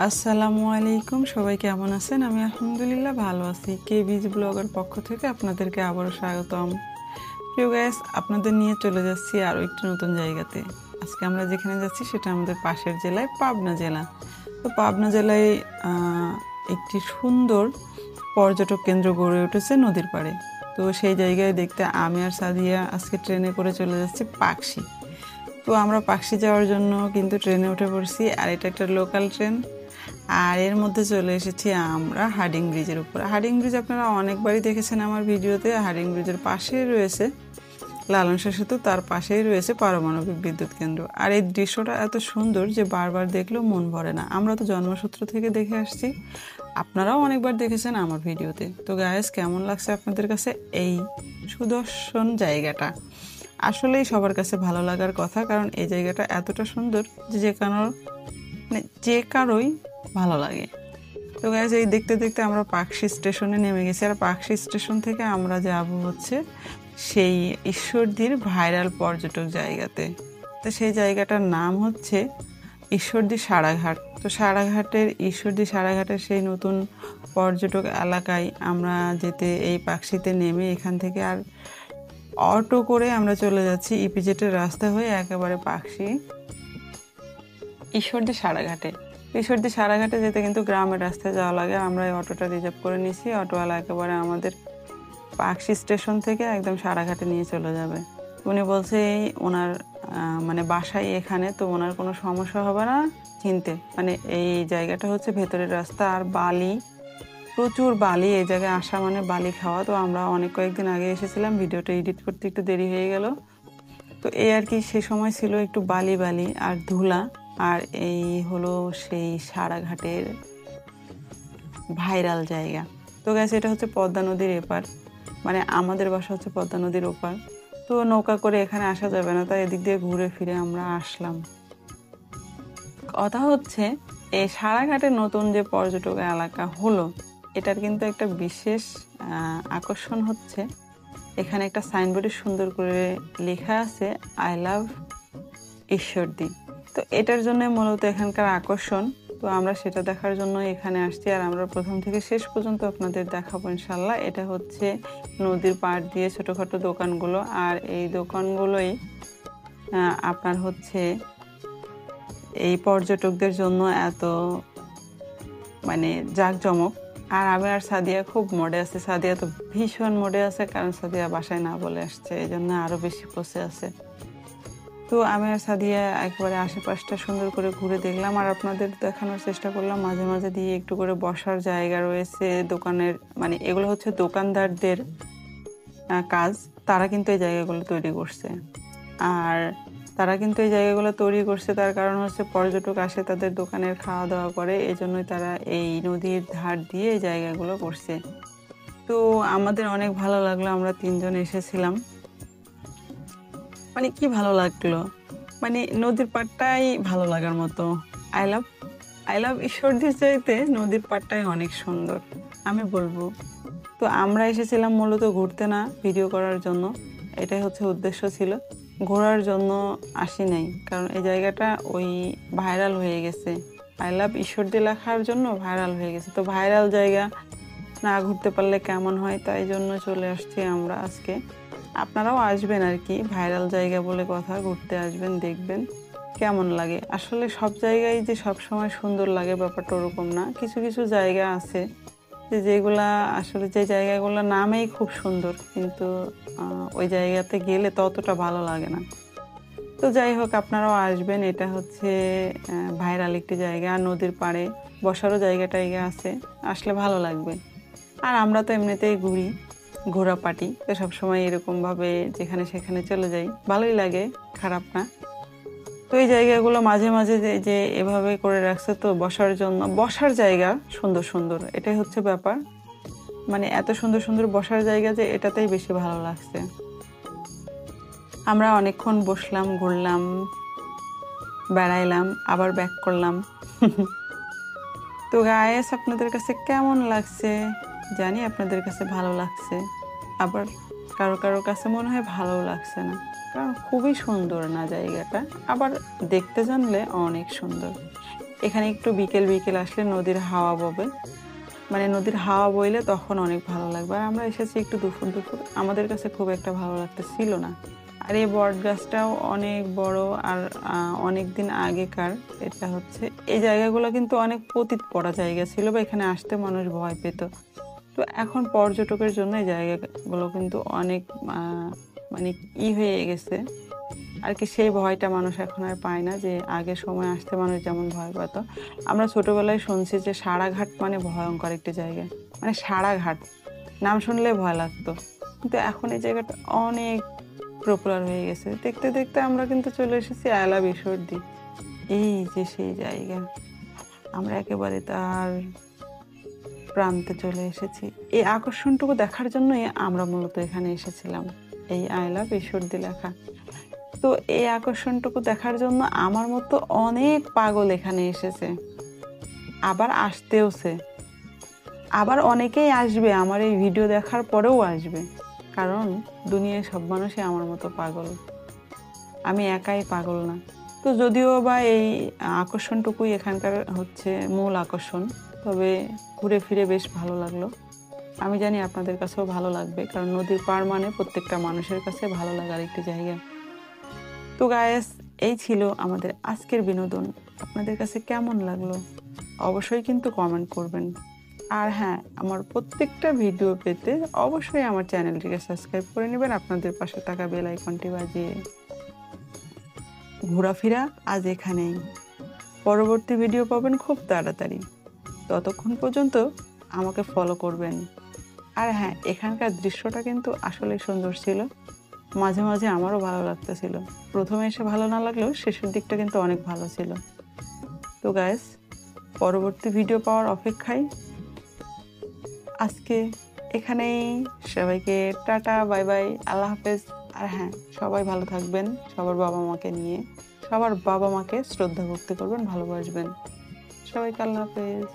আসসালামু আলাইকুম, সবাই কেমন আছেন? আমি আলহামদুলিল্লাহ ভালো আছি। কেবিজ ব্লগের পক্ষ থেকে আপনাদেরকে আবারও স্বাগতম। প্রিয় গাইস, আপনাদের নিয়ে চলে যাচ্ছি আরও একটি নতুন জায়গাতে। আজকে আমরা যেখানে যাচ্ছি সেটা আমাদের পাশের জেলায়, পাবনা জেলা। তো পাবনা জেলায় একটি সুন্দর পর্যটক কেন্দ্র গড়ে উঠেছে নদীর পাড়ে। তো সেই জায়গায় দেখতে আমি আর সাদিয়া আজকে ট্রেনে করে চলে যাচ্ছি পাকশি। তো আমরা পাকশি যাওয়ার জন্য কিন্তু ট্রেনে উঠে পড়ছি, আর এটা একটা লোকাল ট্রেন। আর এর মধ্যে চলে এসেছি আমরা হার্ডিং ব্রিজের উপর। হার্ডিং ব্রিজ আপনারা অনেকবারই দেখেছেন আমার ভিডিওতে। হার্ডিং ব্রিজের পাশেই রয়েছে লালন শাহ সেতু, তার পাশেই রয়েছে পারমাণবিক বিদ্যুৎ কেন্দ্র। আর এই দৃশ্যটা এত সুন্দর যে বারবার দেখলেও মন ভরে না। আমরা তো জন্মসূত্র থেকে দেখে আসছি, আপনারাও অনেকবার দেখেছেন আমার ভিডিওতে। তো গায়েস, কেমন লাগছে আপনাদের কাছে এই সুদর্শন জায়গাটা? আসলেই সবার কাছে ভালো লাগার কথা, কারণ এই জায়গাটা এতটা সুন্দর যে কারোই ভালো লাগে। তো গাইজ, এই দেখতে দেখতে আমরা পাকশি স্টেশনে নেমে গেছি। আর পাকশি স্টেশন থেকে আমরা যাব হচ্ছে সেই ঈশ্বরদীর ভাইরাল পর্যটক জায়গাতে। তো সেই জায়গাটার নাম হচ্ছে ঈশ্বরদী সারাঘাট। তো ঈশ্বরদী সারাঘাটের সেই নতুন পর্যটক এলাকায় আমরা যেতে এই পাকশিতে নেমে এখান থেকে আর অটো করে আমরা চলে যাচ্ছি ইপিজেটের রাস্তা হয়ে একেবারে পাকশি ঈশ্বরদী সারাঘাটে যেতে কিন্তু গ্রামের রাস্তায় যাওয়া লাগে। আমরা এই অটোটা রিজার্ভ করে নিয়েছি। অটোওয়ালা একেবারে আমাদের পাকশি স্টেশন থেকে একদম সারাঘাটে নিয়ে চলে যাবে। উনি বলছে ওনার মানে বাসায় এখানে, তো ওনার কোনো সমস্যা হবে না চিনতে। মানে এই জায়গাটা হচ্ছে ভেতরের রাস্তা, আর বালি, প্রচুর বালি। এই জায়গায় আসা মানে বালি খাওয়া। তো আমরা কয়েকদিন আগে এসেছিলাম, ভিডিওটা এডিট করতে একটু দেরি হয়ে গেল। তো এই আর কি, সে সময় ছিল একটু বালি আর ধুলা। আর এই হলো সেই সারাঘাটের ভাইরাল জায়গা। তো গেছে, এটা হচ্ছে পদ্মা নদীর এপার, মানে আমাদের বাসা হচ্ছে পদ্মা নদীর ওপার। তো নৌকা করে এখানে আসা যাবে না, তাই এদিক দিয়ে ঘুরে ফিরে আমরা আসলাম। কথা হচ্ছে, এই সারাঘাটের নতুন যে পর্যটক এলাকা হলো, এটার কিন্তু একটা বিশেষ আকর্ষণ হচ্ছে এখানে একটা সাইনবোর্ডে সুন্দর করে লেখা আছে আই লাভ ঈশ্বরদী। তো এটার জন্য মূলত এখানকার আকর্ষণ। তো আমরা সেটা দেখার জন্য এখানে আসছি, আর আমরা প্রথম থেকে শেষ পর্যন্ত আপনাদের দেখাবো ইনশাল্লাহ। এটা হচ্ছে নদীর পাড় দিয়ে ছোটোখাটো দোকানগুলো, আর এই দোকানগুলোই আপনার হচ্ছে এই পর্যটকদের জন্য এত মানে জাঁকজমক। আর আমি আর সাদিয়া খুব মোডে আছে। সাদিয়া তো ভীষণ মোডে আছে, কারণ সাদিয়া বাসায় না বলে আসছে, এই জন্য আরও বেশি পচে আছে। তো আমি আর সাদিয়া একবারে আশেপাশটা সুন্দর করে ঘুরে দেখলাম, আর আপনাদের দেখানোর চেষ্টা করলাম। মাঝে মাঝে দিয়ে একটু করে বসার জায়গা রয়েছে দোকানের, মানে এগুলো হচ্ছে দোকানদারদের কাজ। তারা কিন্তু এই জায়গাগুলো তৈরি করছে, আর তার কারণ হচ্ছে পর্যটক আসে, তাদের দোকানের খাওয়া দাওয়া করে, এই জন্যই তারা এই নদীর ধার দিয়ে এই জায়গাগুলো করছে। তো আমাদের অনেক ভালো লাগলো, আমরা 3 জন এসেছিলাম। মানে কি ভালো লাগলো, মানে নদীর পাড়টাই ভালো লাগার মতো। আই লাভ ঈশ্বরদীর চাইতে নদীর পাড়টাই অনেক সুন্দর, আমি বলবো। তো আমরা এসেছিলাম মূলত ঘুরতে, না ভিডিও করার জন্য। এটাই হচ্ছে উদ্দেশ্য ছিল, ঘোরার জন্য আসি নাই। কারণ এই জায়গাটা ওই ভাইরাল হয়ে গেছে, আই লাভ ঈশ্বরদী লেখার জন্য ভাইরাল হয়ে গেছে। তো ভাইরাল জায়গা না ঘুরতে পারলে কেমন হয়, তাই জন্য চলে আসছি আমরা আজকে। আপনারাও আসবেন আর কি, ভাইরাল জায়গা বলে কথা, ঘুরতে আসবেন, দেখবেন কেমন লাগে। আসলে সব জায়গায় যে সব সময় সুন্দর লাগে ব্যাপারটা ওরকম না। কিছু কিছু জায়গা আছে যেগুলা আসলে, যে জায়গাগুলো নামেই খুব সুন্দর, কিন্তু ওই জায়গাতে গেলে ততটা ভালো লাগে না। তো যাই হোক, আপনারাও আসবেন। এটা হচ্ছে ভাইরাল একটি জায়গা, নদীর পাড়ে বসারও জায়গাটা আছে, আসলে ভালো লাগবে। আর আমরা তো এমনিতেই ঘোরাপাটি, তো সবসময় এরকমভাবে যেখানে সেখানে চলে যাই, ভালোই লাগে, খারাপ না। তো এই জায়গাগুলো মাঝে মাঝে যে এভাবে করে রাখছে, তো বসার জায়গা সুন্দর সুন্দর, এটাই হচ্ছে ব্যাপার। মানে এত সুন্দর সুন্দর বসার জায়গা যে এটাতেই বেশি ভালো লাগছে। আমরা অনেকক্ষণ বসলাম, ঘুরলাম, বেড়াইলাম, আবার ব্যাক করলাম। তো গায়েস, আপনাদের কাছে কেমন লাগছে জানি, আপনাদের কাছে ভালো লাগছে, আবার কারো কারো কাছে মনে হয় ভালো লাগছে না, কারণ খুবই সুন্দর না জায়গাটা, আবার দেখতে জানলে অনেক সুন্দর। এখানে একটু বিকেল বিকেল আসলে নদীর হাওয়া ববে, মানে নদীর হাওয়া বইলে তখন অনেক ভালো লাগবে। আর আমরা এসেছি একটু দুপুর দুপুর, আমাদের কাছে খুব একটা ভালো লাগতেছিল না। আর এই বট গাছটাও অনেক বড় আর অনেক দিন আগেকার। এটা হচ্ছে এই জায়গাগুলো কিন্তু অনেক পতিত পড়া জায়গা ছিল, বা এখানে আসতে মানুষ ভয় পেত। তো এখন পর্যটকের জন্য এই জায়গাগুলো কিন্তু অনেক মানে হয়ে গেছে আর কি। সেই ভয়টা মানুষ এখন আর পায় না, যে আগের সময় আসতে মানুষ যেমন ভয় পেত। আমরা ছোটবেলায় শুনছি যে সারাঘাট মানে ভয়ঙ্কর একটি জায়গা, মানে সারাঘাট নাম শুনলে ভয় লাগতো। কিন্তু এখন এই জায়গাটা অনেক পপুলার হয়ে গেছে। দেখতে দেখতে আমরা কিন্তু চলে এসেছি আয়লা ঈশ্বরদী। এই যে সেই জায়গা, আমরা একেবারে তার প্রান্তে চলে এসেছি। এই আকর্ষণটুকু দেখার জন্যই আমরা মূলত এখানে এসেছিলাম, এই আয়লা ঈশ্বরদী লেখা। তো এই আকর্ষণটুকু দেখার জন্য আমার মতো অনেক পাগল এখানে এসেছে, আবার আসতেওছে, আবার অনেকেই আসবে আমার এই ভিডিও দেখার পরেও আসবে। কারণ দুনিয়ায় সব মানুষই আমার মতো পাগল, আমি একাই পাগল না। তো যদিও বা এই আকর্ষণটুকুই এখানকার হচ্ছে মূল আকর্ষণ, তবে ঘুরে ফিরে বেশ ভালো লাগলো। আমি জানি আপনাদের কাছেও ভালো লাগবে, কারণ নদীর পাড় মানে প্রত্যেকটা মানুষের কাছে ভালো লাগার একটি জায়গা। তো গায়েস, এই ছিল আমাদের আজকের বিনোদন। আপনাদের কাছে কেমন লাগলো অবশ্যই কিন্তু কমেন্ট করবেন। আর হ্যাঁ, আমার প্রত্যেকটা ভিডিও পেতে অবশ্যই আমার চ্যানেলটিকে সাবস্ক্রাইব করে নেবেন, আপনাদের পাশে থাকা বেল আইকনটি বাজিয়ে। ঘোরাফেরা আজ এখানেই, পরবর্তী ভিডিও পাবেন খুব তাড়াতাড়ি। ততক্ষণ পর্যন্ত আমাকে ফলো করবেন। আর হ্যাঁ, এখানকার দৃশ্যটা কিন্তু আসলে সুন্দর ছিল, মাঝে মাঝে আমারও ভালো লাগতেছিল। প্রথমে এসে ভালো না লাগলেও শেষের দিকটা কিন্তু অনেক ভালো ছিল। তো গাইস, পরবর্তী ভিডিও পাওয়ার অপেক্ষায় আজকে এখানেই। সবাইকে টাটা, বাই বাই, আল্লাহ হাফেজ। আর হ্যাঁ, সবাই ভালো থাকবেন, সবার বাবা মাকে নিয়ে, সবার বাবা মাকে শ্রদ্ধা ভক্তি করবেন, ভালোবাসবেন। সবাইকে আল্লাহ হাফেজ।